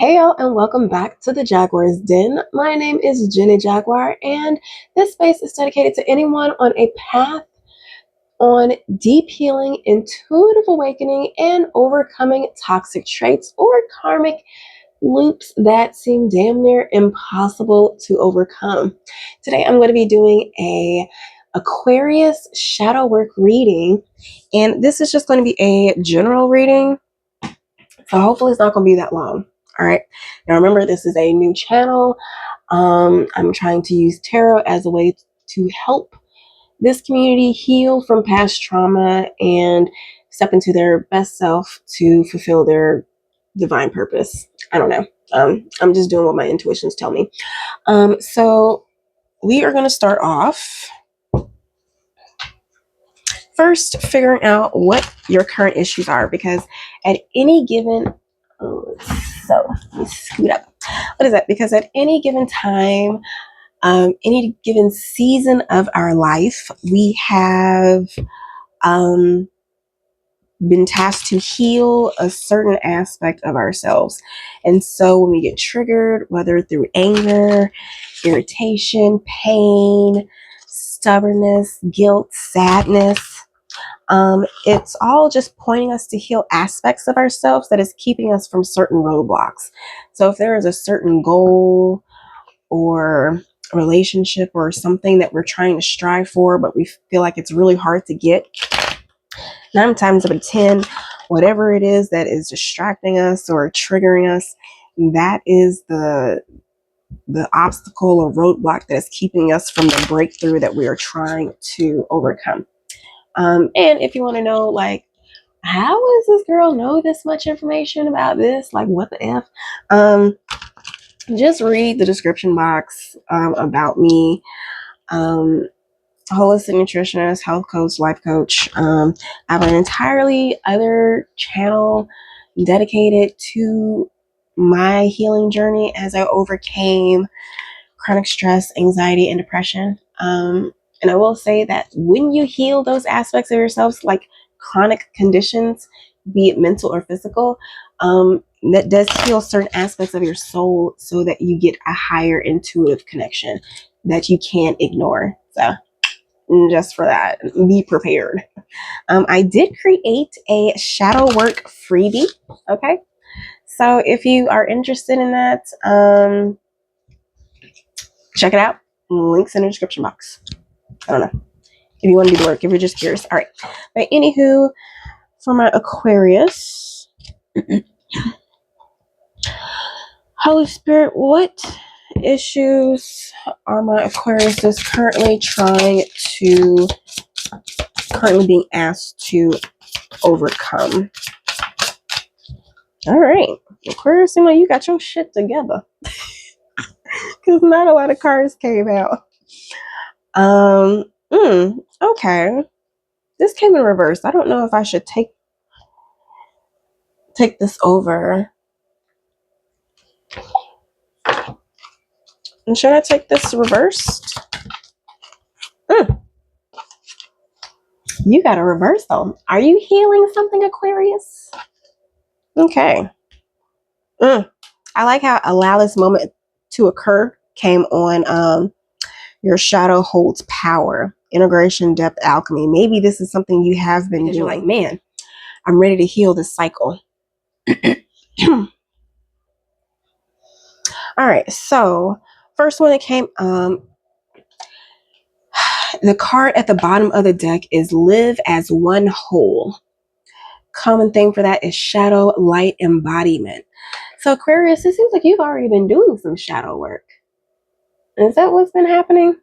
Hey y'all, and welcome back to the Jaguar's Den. My name is Jenny Jaguar, and this space is dedicated to anyone on a path on deep healing, intuitive awakening, and overcoming toxic traits or karmic loops that seem damn near impossible to overcome. Today I'm going to be doing a Aquarius shadow work reading, and this is just going to be a general reading. So hopefully it's not going to be that long. All right. Now remember, this is a new channel. I'm trying to use tarot as a way to help this community heal from past trauma and step into their best self to fulfill their divine purpose. I don't know. I'm just doing what my intuitions tell me. So we are going to start off first figuring out what your current issues are, because at any given so let me scoot up. What is that? Because at any given time, any given season of our life, we have been tasked to heal a certain aspect of ourselves. And so when we get triggered, whether through anger, irritation, pain, stubbornness, guilt, sadness, it's all just pointing us to heal aspects of ourselves that is keeping us from certain roadblocks. So if there is a certain goal or relationship or something that we're trying to strive for, but we feel like it's really hard to get, 9 times out of 10, whatever it is that is distracting us or triggering us, that is the obstacle or roadblock that is keeping us from the breakthrough that we are trying to overcome. And if you want to know, like, how does this girl know this much information about this? Like, what the F? Just read the description box about me. Holistic nutritionist, health coach, life coach. I have an entirely other channel dedicated to my healing journey as I overcame chronic stress, anxiety, and depression. And I will say that when you heal those aspects of yourselves, like chronic conditions, be it mental or physical, that does heal certain aspects of your soul so that you get a higher intuitive connection that you can't ignore. So just for that, be prepared. I did create a shadow work freebie. Okay. So if you are interested in that, check it out. Links in the description box. I don't know if you want to do the work, if you're just curious. All right. But anywho, for my Aquarius, Holy Spirit, what issues are my Aquarius is currently being asked to overcome? All right. Aquarius, seem like you got your shit together. Because not a lot of cards came out. Okay. This came in reverse. I don't know if I should take this over. And should I take this reversed? You got a reverse though. Are you healing something, Aquarius? Okay. I like how allow this moment to occur came on your shadow holds power, integration, depth, alchemy. Maybe this is something you have been doing. You're like, man, I'm ready to heal this cycle. All right, so first one that came, the card at the bottom of the deck is live as one whole. Common thing for that is shadow light embodiment. So Aquarius, it seems like you've already been doing some shadow work. Is that what's been happening?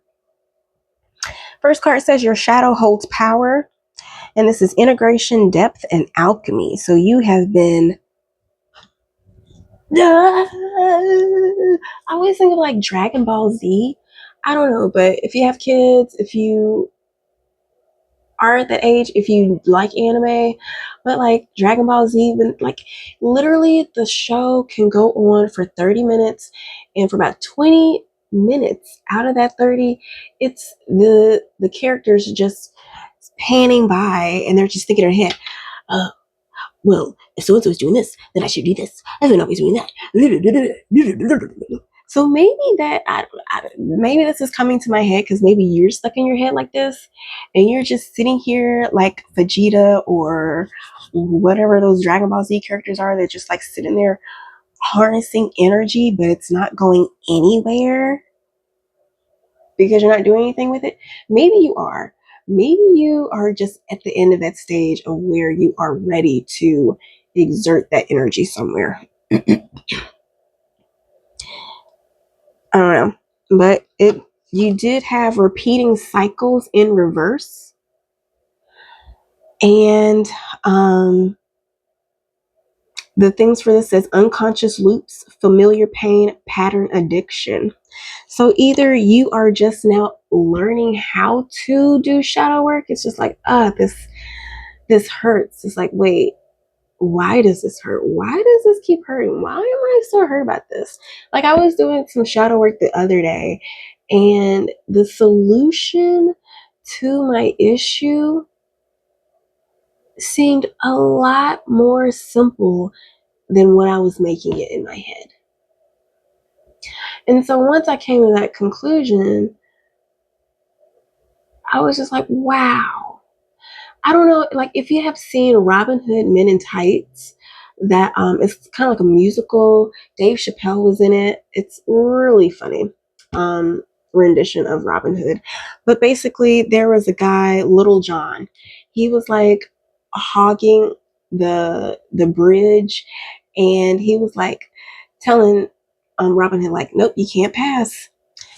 First card says your shadow holds power, and this is integration, depth, and alchemy. So you have been I always think of like Dragon Ball Z. I don't know, but if you have kids, if you are at that age, if you like anime, but like Dragon Ball Z, like literally the show can go on for 30 minutes, and for about 20 minutes out of that 30, it's the characters just panning by and they're just thinking in their head, well, if so and so is doing this, then I should do this. I've been always doing that. So maybe maybe this is coming to my head because maybe you're stuck in your head like this, and you're just sitting here like Vegeta or whatever those Dragon Ball Z characters are. They're just like sitting there harnessing energy, but it's not going anywhere because you're not doing anything with it. Maybe you are. Maybe you are just at the end of that stage of where you are ready to exert that energy somewhere. I don't know, but you did have repeating cycles in reverse, and the things for this says unconscious loops, familiar pain, pattern addiction. So either you are just now learning how to do shadow work. It's just like, this hurts. It's like, wait, why does this hurt? Why does this keep hurting? Why am I so hurt about this? Like, I was doing some shadow work the other day, and the solution to my issue seemed a lot more simple than what I was making it in my head. And so once I came to that conclusion, I was just like, wow. I don't know, like if you have seen Robin Hood Men in Tights, that it's kind of like a musical. Dave Chappelle was in it. It's really funny rendition of Robin Hood. But basically there was a guy, Little John. He was like hogging the bridge, and he was like telling Robin Hood like, nope, you can't pass.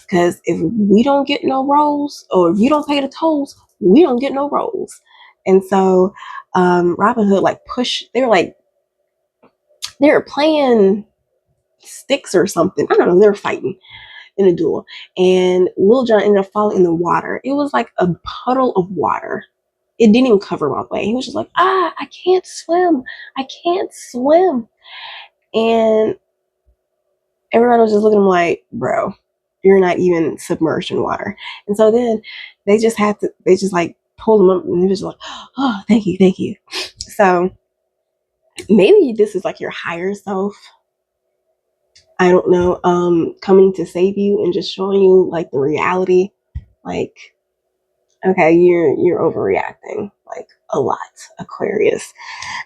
Because if we don't get no rolls, or if you don't pay the tolls, we don't get no rolls. And so Robin Hood like they were playing sticks or something. I don't know, they were fighting in a duel. And Lil Jon ended up falling in the water. It was like a puddle of water. It didn't even cover my way. He was just like, I can't swim. I can't swim. And everybody was just looking at him like, bro, you're not even submerged in water. And so then they just like pulled him up, and he was like, oh, thank you, thank you. So maybe this is like your higher self, I don't know, coming to save you and just showing you like the reality. Like, okay, you're overreacting like a lot, Aquarius.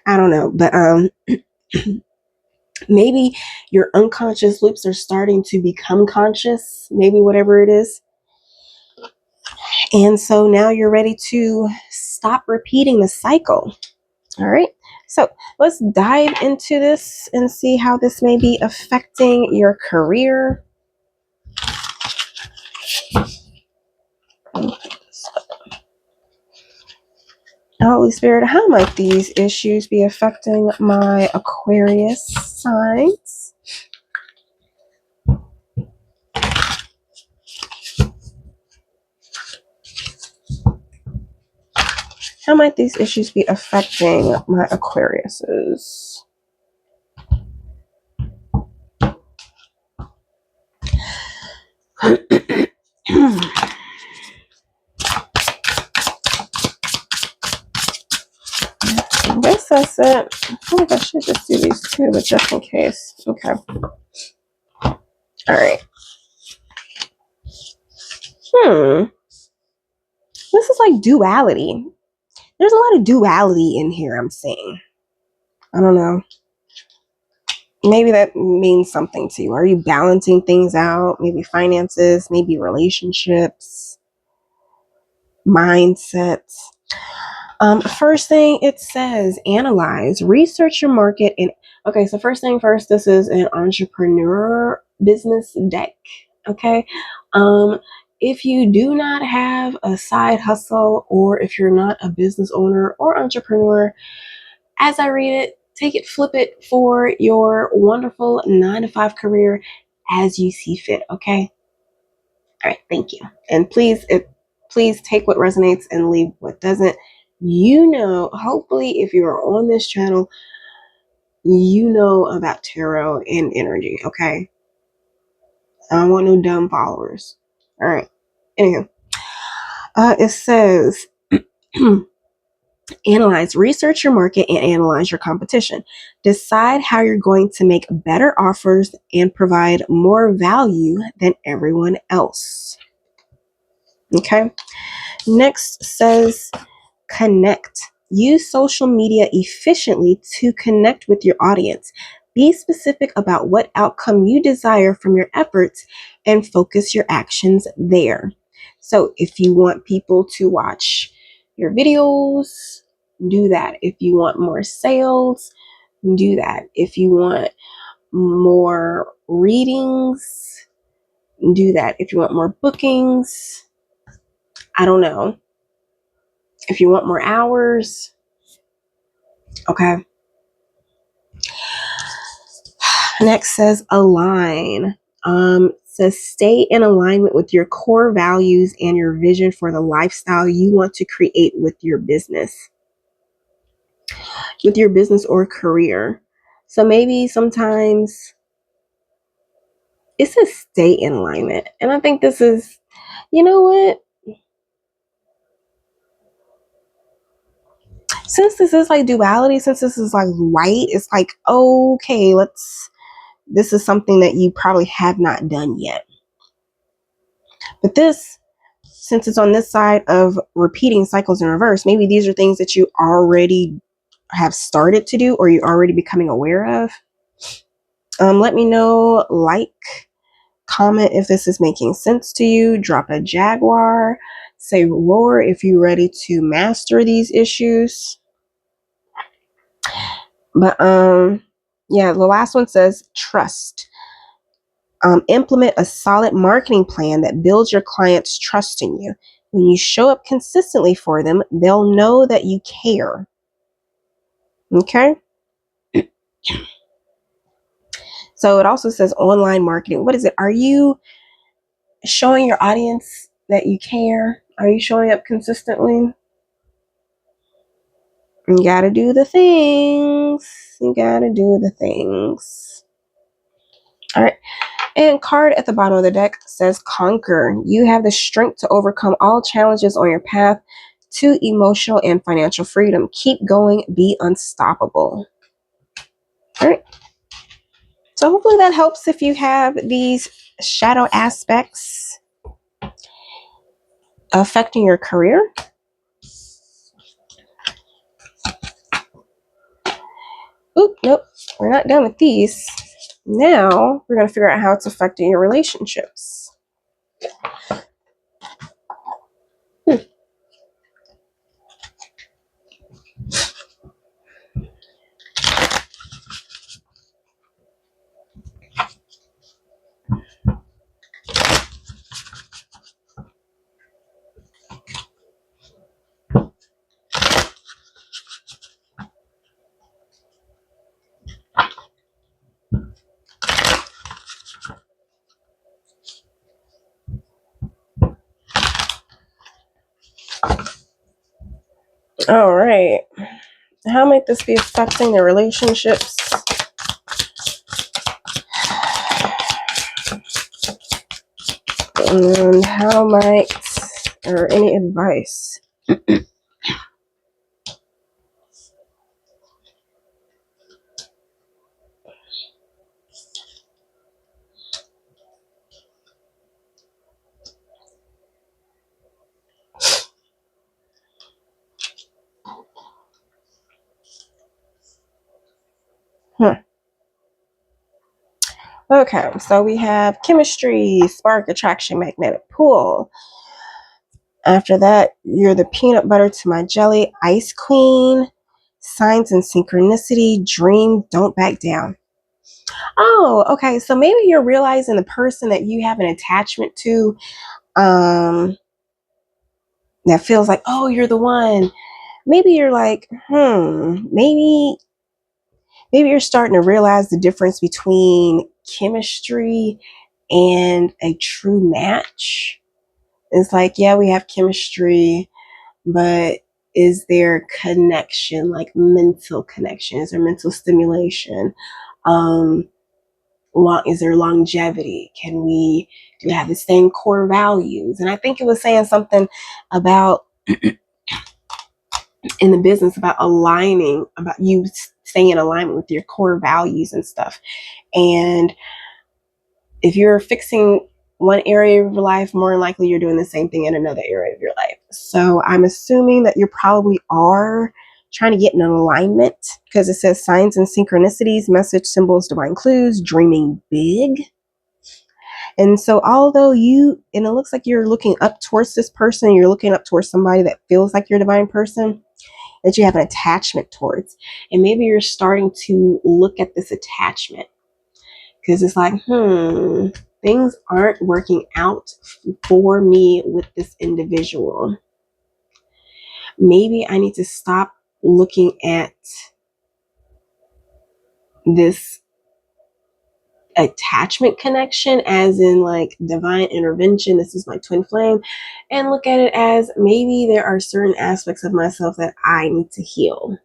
I don't know, but maybe your unconscious loops are starting to become conscious, maybe whatever it is. And so now you're ready to stop repeating the cycle. All right. So let's dive into this and see how this may be affecting your career. Holy Spirit, how might these issues be affecting my Aquarius signs? How might these issues be affecting my Aquariuses? I guess that's it. I feel like I should just do these two, but just in case. Okay. All right. This is like duality. There's a lot of duality in here, I'm seeing. I don't know. Maybe that means something to you. Are you balancing things out? Maybe finances, maybe relationships, mindsets. First thing it says, analyze, research your market. And okay, so first thing first, this is an entrepreneur business deck. Okay. If you do not have a side hustle, or if you're not a business owner or entrepreneur, as I read it, take it, flip it for your wonderful 9-to-5 career as you see fit. Okay. All right. Thank you. And please take what resonates and leave what doesn't. Hopefully, if you are on this channel, you know about tarot and energy. Okay. I don't want no dumb followers. All right. Anywho, it says, Research your market and analyze your competition. Decide how you're going to make better offers and provide more value than everyone else. Okay. Next says connect. Use social media efficiently to connect with your audience. Be specific about what outcome you desire from your efforts and focus your actions there. So if you want people to watch your videos, do that. If you want more sales, do that. If you want more readings, do that. If you want more bookings, I don't know. If you want more hours, okay. Next says align. Says stay in alignment with your core values and your vision for the lifestyle you want to create with your business or career. So maybe sometimes it says stay in alignment. And I think this is, you know what? Since this is like duality, since this is like white, it's like, okay, this is something that you probably have not done yet. But this, since it's on this side of repeating cycles in reverse, maybe these are things that you already have started to do or you're already becoming aware of. Let me know, comment if this is making sense to you. Drop a jaguar. Say roar if you're ready to master these issues. But yeah, the last one says trust. Implement a solid marketing plan that builds your clients' trust in you. When you show up consistently for them, they'll know that you care. Okay? So it also says online marketing. What is it? Are you showing your audience that you care? Are you showing up consistently? You gotta do the things. You gotta do the things. All right. And card at the bottom of the deck says conquer. You have the strength to overcome all challenges on your path to emotional and financial freedom. Keep going. Be unstoppable. All right. So hopefully that helps if you have these shadow aspects affecting your career. Oop, nope. We're not done with these. Now we're going to figure out how it's affecting your relationships. All right. How might this be affecting the relationships? And how might, or any advice? Okay, so we have chemistry, spark, attraction, magnetic pull. After that, you're the peanut butter to my jelly, ice queen, signs and synchronicity, dream, don't back down. Oh, okay. So maybe you're realizing the person that you have an attachment to, that feels like, oh, you're the one. Maybe you're like, maybe you're starting to realize the difference between chemistry and a true match. It's like, yeah, we have chemistry, but is there connection, like mental connection? Is there mental stimulation? Is there longevity? Do we have the same core values? And I think it was saying something about in the business about aligning, about you staying in alignment with your core values and stuff. And if you're fixing one area of your life, more than likely you're doing the same thing in another area of your life. So I'm assuming that you probably are trying to get in an alignment, because it says signs and synchronicities, message symbols, divine clues, dreaming big. And so although and it looks like you're looking up towards this person, you're looking up towards somebody that feels like your divine person, that you have an attachment towards. And maybe you're starting to look at this attachment because it's like, things aren't working out for me with this individual. Maybe I need to stop looking at this attachment connection as in like divine intervention, this is my twin flame, and look at it as maybe there are certain aspects of myself that I need to heal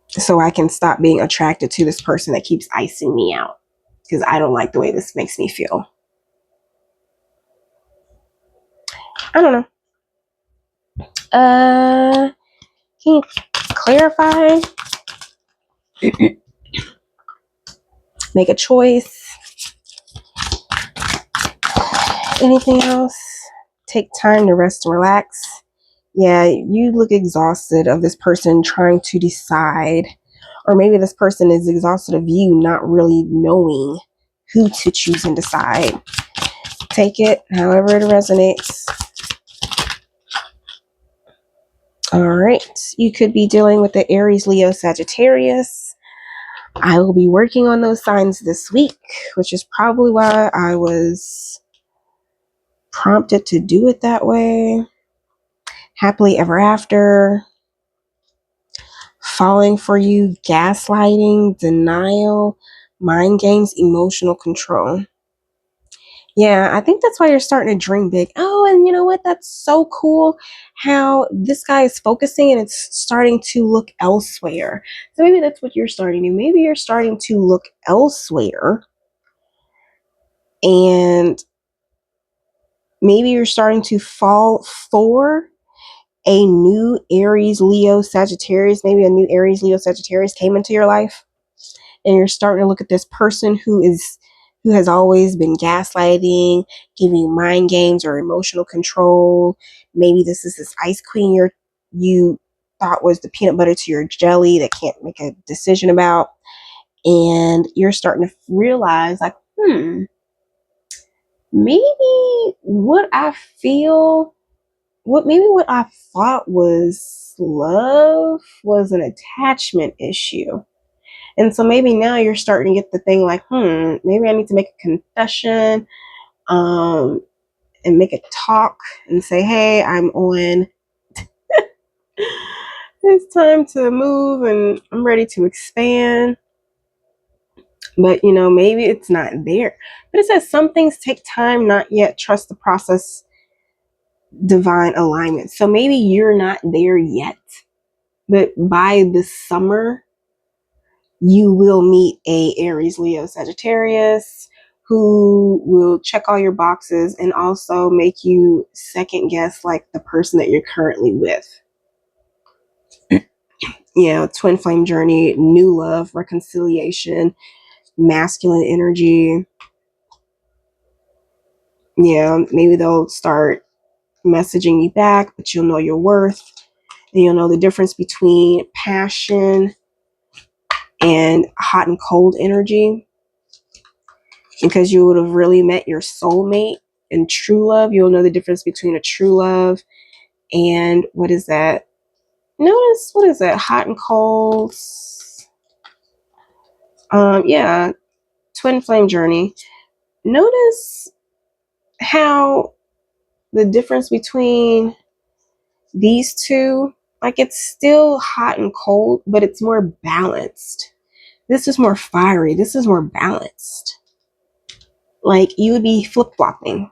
so I can stop being attracted to this person that keeps icing me out, because I don't like the way this makes me feel. I don't know. Can you clarify? Make a choice. Anything else? Take time to rest and relax. Yeah, you look exhausted of this person trying to decide, or maybe this person is exhausted of you not really knowing who to choose and decide. Take it however it resonates. All right, you could be dealing with the Aries, Leo, Sagittarius. I will be working on those signs this week, which is probably why I was prompted to do it that way. Happily ever after. Falling for you, gaslighting, denial, mind games, emotional control. Yeah, I think that's why you're starting to dream big. Oh, and you know what? That's so cool how this guy is focusing and it's starting to look elsewhere. So maybe that's what you're starting to do. Maybe you're starting to look elsewhere, and maybe you're starting to fall for a new Aries, Leo, Sagittarius. Maybe a new Aries, Leo, Sagittarius came into your life, and you're starting to look at this person who has always been gaslighting, giving you mind games or emotional control. Maybe this is this ice queen you thought was the peanut butter to your jelly that can't make a decision about. And you're starting to realize like, maybe what I feel, what I thought was love was an attachment issue. And so maybe now you're starting to get the thing like, maybe I need to make a confession, and make a talk and say, hey, I'm on. It's time to move and I'm ready to expand. But, maybe it's not there. But it says some things take time, not yet. Trust the process, divine alignment. So maybe you're not there yet. But by the summer, you will meet a Aries, Leo, Sagittarius who will check all your boxes and also make you second guess like the person that you're currently with. Twin flame journey, new love, reconciliation, masculine energy. Maybe they'll start messaging you back, but you'll know your worth, and you'll know the difference between passion and hot and cold energy, because you would have really met your soulmate. And true love, you'll know the difference between a true love and what is that? Notice, what is that? Hot and cold. Twin flame journey. Notice how the difference between these two, like it's still hot and cold, but it's more balanced. This is more fiery. This is more balanced. Like you would be flip-flopping.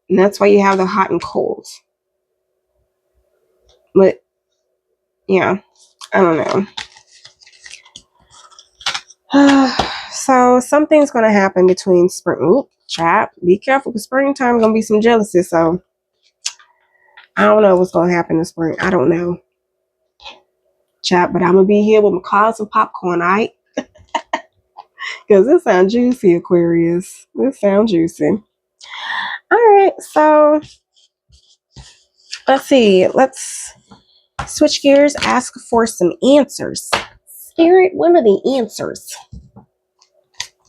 And that's why you have the hot and cold. But yeah, I don't know. So something's going to happen between spring. Oop, chap, be careful, because springtime going to be some jealousy. So I don't know what's going to happen this spring. I don't know. Chat, but I'm going to be here with my cars and popcorn, all right? Because this sounds juicy, Aquarius. This sounds juicy. All right, so let's see. Let's switch gears, ask for some answers. Spirit, what are the answers?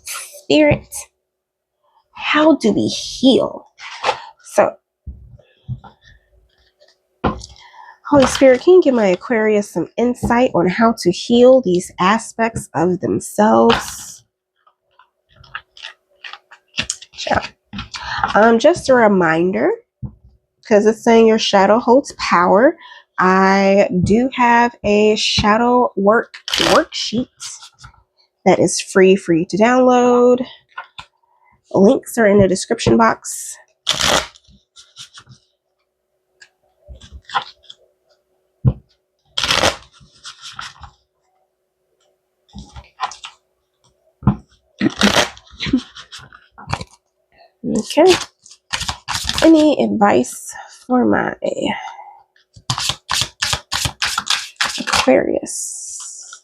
Spirit, how do we heal? So, Holy Spirit, can you give my Aquarius some insight on how to heal these aspects of themselves? Just a reminder, because it's saying your shadow holds power, I do have a shadow work worksheet that is free for you to download. Links are in the description box. Okay. Any advice for my Aquarius?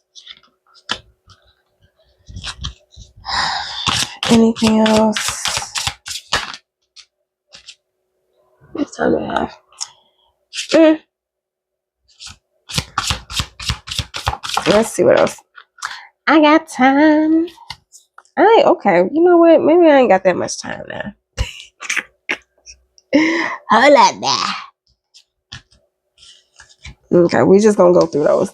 Anything else? What time do I have? Let's see what else. I got time. Okay. You know what? Maybe I ain't got that much time now. Hold on there. Okay, we just gonna go through those.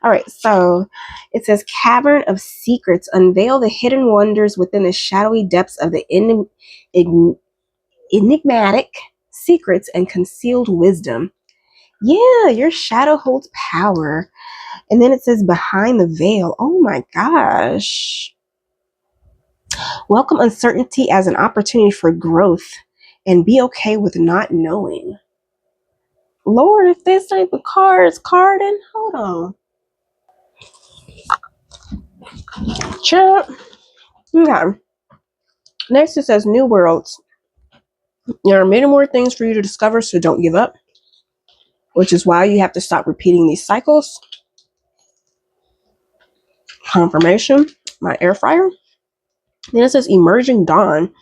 All right, so it says Cavern of Secrets. Unveil the hidden wonders within the shadowy depths of the enigmatic secrets and concealed wisdom. Yeah, your shadow holds power. And then it says behind the veil. Oh my gosh. Welcome uncertainty as an opportunity for growth and be okay with not knowing. Lord, if this ain't the cards carding, hold on. Chat. Okay. Next it says new worlds. There are many more things for you to discover, so don't give up. Which is why you have to stop repeating these cycles. Confirmation, my air fryer. Then it says emerging dawn.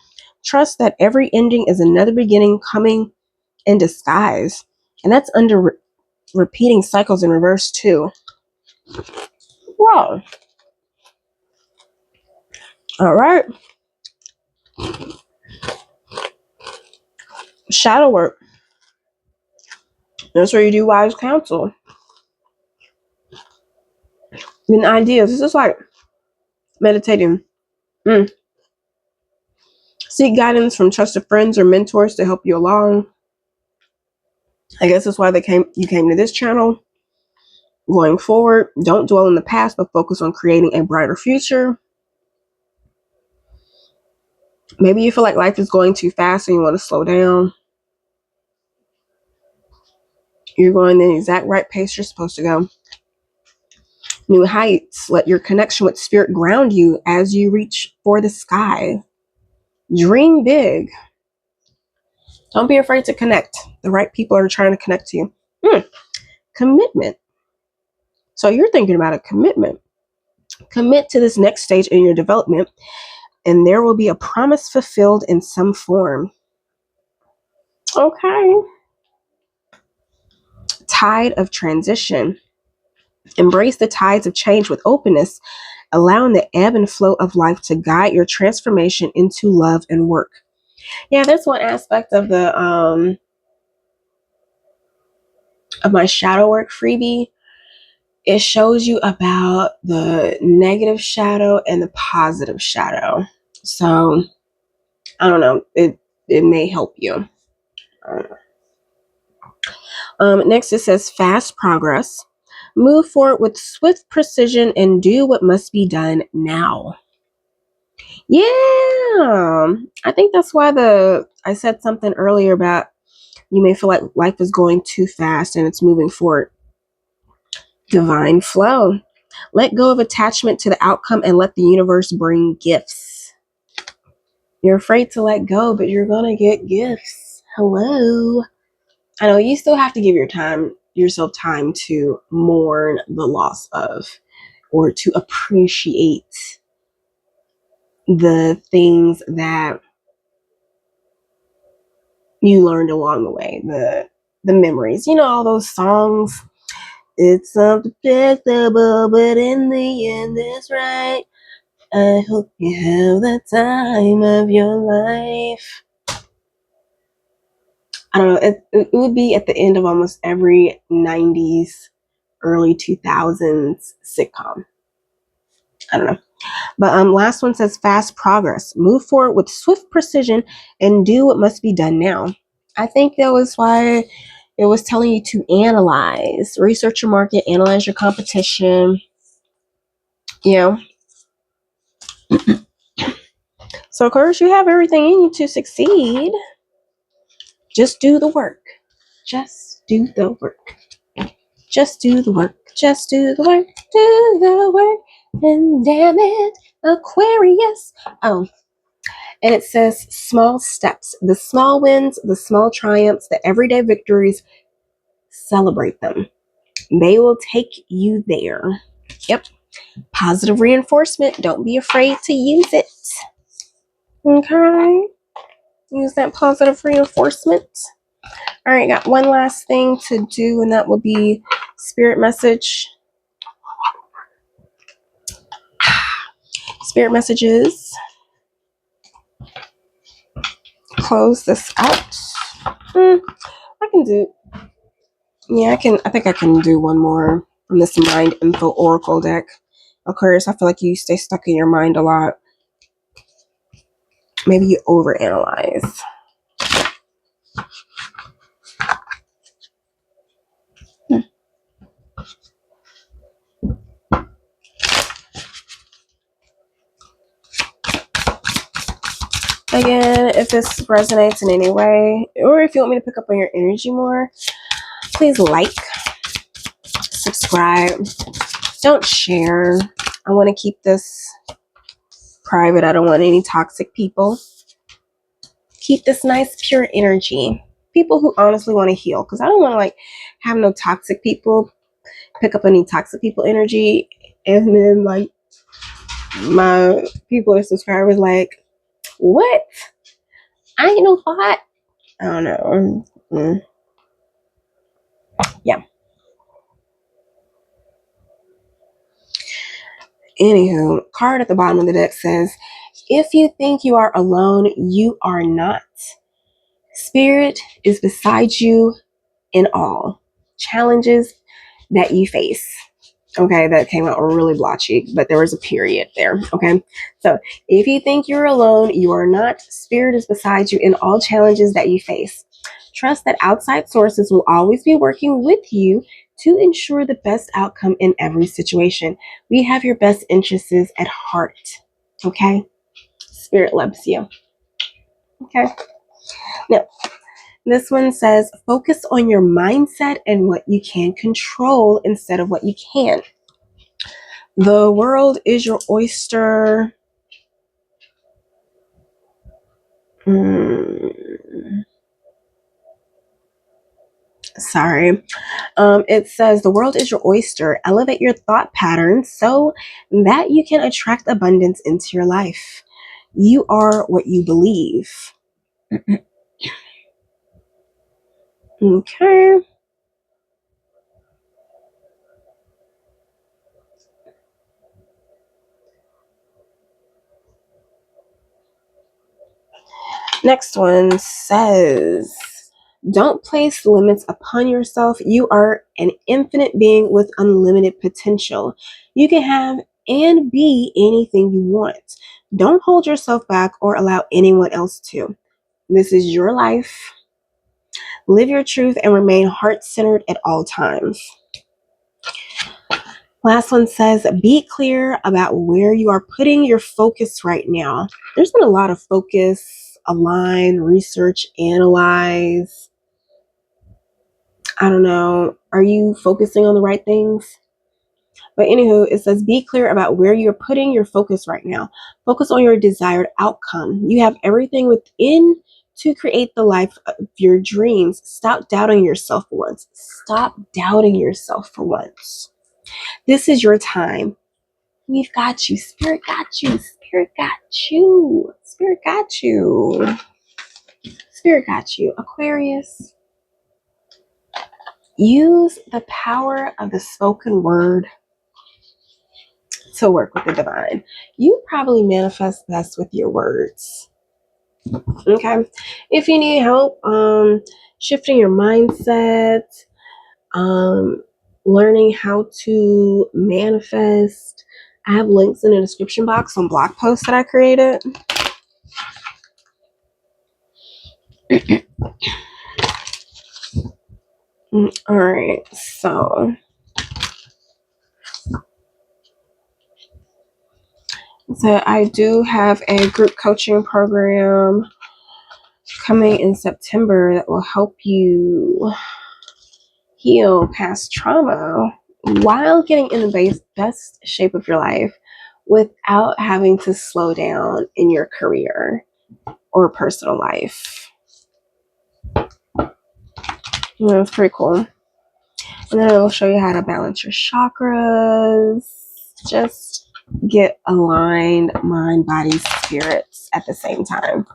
Trust that every ending is another beginning coming in disguise. And that's under repeating cycles in reverse too. Wow. All right. Shadow work. That's where you do wise counsel. And ideas. This is like meditating. Seek guidance from trusted friends or mentors to help you along. I guess that's why you came to this channel. Going forward, don't dwell in the past, but focus on creating a brighter future. Maybe you feel like life is going too fast and you want to slow down. You're going the exact right pace you're supposed to go. New heights. Let your connection with spirit ground you as you reach for the sky. Dream big. Don't be afraid to connect. The right people are trying to connect to you. Commitment. So you're thinking about a commitment. Commit to this next stage in your development, and there will be a promise fulfilled in some form. Okay. Tide of transition. Embrace the tides of change with openness, allowing the ebb and flow of life to guide your transformation into love and work. Yeah, that's one aspect of the of my shadow work freebie. It shows you about the negative shadow and the positive shadow. So I don't know. It may help you. Next, it says fast progress. Move forward with swift precision and do what must be done now. Yeah, I think that's why I said something earlier about you may feel like life is going too fast and it's moving forward. Divine flow. Let go of attachment to the outcome and let the universe bring gifts. You're afraid to let go, but you're going to get gifts. Hello. I know you still have to give yourself time to mourn the loss of, or to appreciate the things that you learned along the way, the memories. You know, all those songs. It's unpredictable, but in the end, it's right. I hope you have the time of your life. I don't know. It would be at the end of almost every 90s, early 2000s sitcom. I don't know. But last one says fast progress. Move forward with swift precision and do what must be done now. I think that was why it was telling you to analyze, research your market, analyze your competition. You know. So of course you have everything in you to succeed. Just do the work. Just do the work. Just do the work. Just do the work. Do the work. And damn it, Aquarius. Oh, and it says small steps, the small wins, the small triumphs, the everyday victories. Celebrate them. They will take you there. Yep. Positive reinforcement. Don't be afraid to use it. Okay. Use that positive reinforcement. All right, got one last thing to do, and that will be spirit message. Spirit messages. Close this out. I can do. Yeah, I can. I think I can do one more from this Mind Info Oracle deck. Aquarius, I feel like you stay stuck in your mind a lot. Maybe you overanalyze. Again, if this resonates in any way, or if you want me to pick up on your energy more, please like, subscribe. Don't share. I want to keep this private. I don't want any toxic people. Keep this nice, pure energy. People who honestly want to heal. Because I don't want to have no toxic people pick up any toxic people energy. And then my people or subscribers what? I ain't no thought. I don't know. Yeah. Anywho, card at the bottom of the deck says, if you think you are alone, you are not. Spirit is beside you in all challenges that you face. Okay, that came out really blotchy, but there was a period there. Okay, so if you think you're alone, you are not. Spirit is beside you in all challenges that you face. Trust that outside sources will always be working with you to ensure the best outcome in every situation. We have your best interests at heart. Okay, Spirit loves you. Okay, now this one says focus on your mindset and what you can control instead of what you can't. The world is your oyster. Sorry. It says the world is your oyster. Elevate your thought patterns so that you can attract abundance into your life. You are what you believe. Okay. Next one says, don't place limits upon yourself. You are an infinite being with unlimited potential. You can have and be anything you want. Don't hold yourself back or allow anyone else to. This is your life. Live your truth and remain heart-centered at all times. Last one says, be clear about where you are putting your focus right now. There's been a lot of focus, align, research, analyze. I don't know. Are you focusing on the right things? But anywho, it says, be clear about where you're putting your focus right now. Focus on your desired outcome. You have everything within to create the life of your dreams. Stop doubting yourself for once. Stop doubting yourself for once. This is your time. We've got you. Spirit got you. Spirit got you. Spirit got you. Spirit got you. Aquarius, use the power of the spoken word to work with the divine. You probably manifest best with your words. Okay. If you need help shifting your mindset, learning how to manifest, I have links in the description box on blog posts that I created. All right, so I do have a group coaching program coming in September that will help you heal past trauma while getting in the best shape of your life without having to slow down in your career or personal life. It's pretty cool. And then it'll show you how to balance your chakras, just get aligned mind, body, spirits at the same time.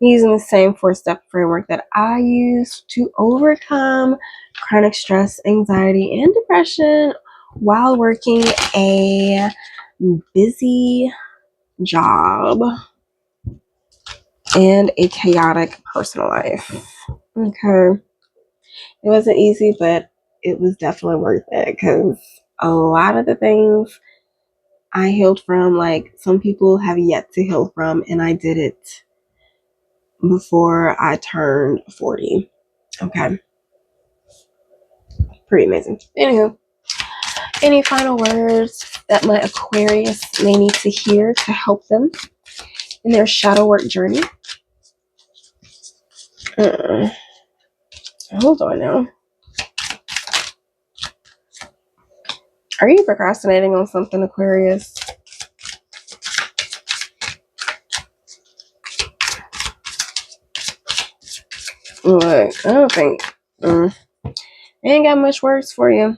Using the same 4-step framework that I use to overcome chronic stress, anxiety, and depression while working a busy job and a chaotic personal life. Okay. It wasn't easy, but it was definitely worth it because a lot of the things I healed from, like some people have yet to heal from, and I did it before I turned 40. Okay. Pretty amazing. Anywho, any final words that my Aquarius may need to hear to help them in their shadow work journey? Hold on now. Are you procrastinating on something, Aquarius? Look, I don't think I ain't got much words for you.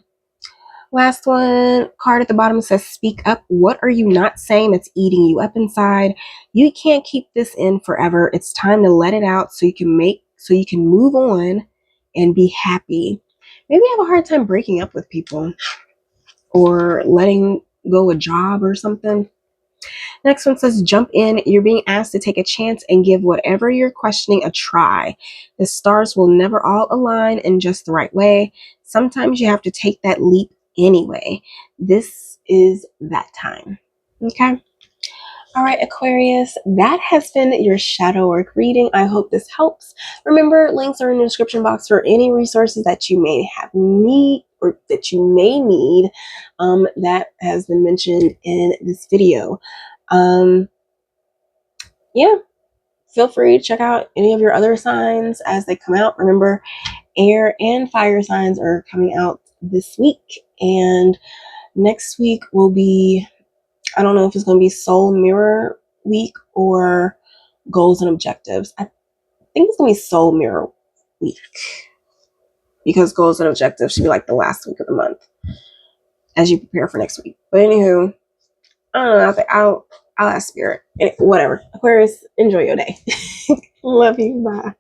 Last one, card at the bottom says, speak up. What are you not saying that's eating you up inside? You can't keep this in forever. It's time to let it out so you can move on and be happy. Maybe you have a hard time breaking up with people or letting go a job or something. Next one says, jump in. You're being asked to take a chance and give whatever you're questioning a try. The stars will never all align in just the right way. Sometimes you have to take that leap anyway. This is that time. Okay. All right, Aquarius, that has been your shadow work reading. I hope this helps. Remember, links are in the description box for any resources that you may need that has been mentioned in this video. Yeah, feel free to check out any of your other signs as they come out. Remember, air and fire signs are coming out this week, and next week will be, I don't know if it's going to be Soul Mirror week or goals and objectives. I think it's going to be Soul Mirror week because goals and objectives should be like the last week of the month as you prepare for next week. But anywho, I don't know. I think I'll ask Spirit. Whatever. Aquarius, enjoy your day. Love you. Bye.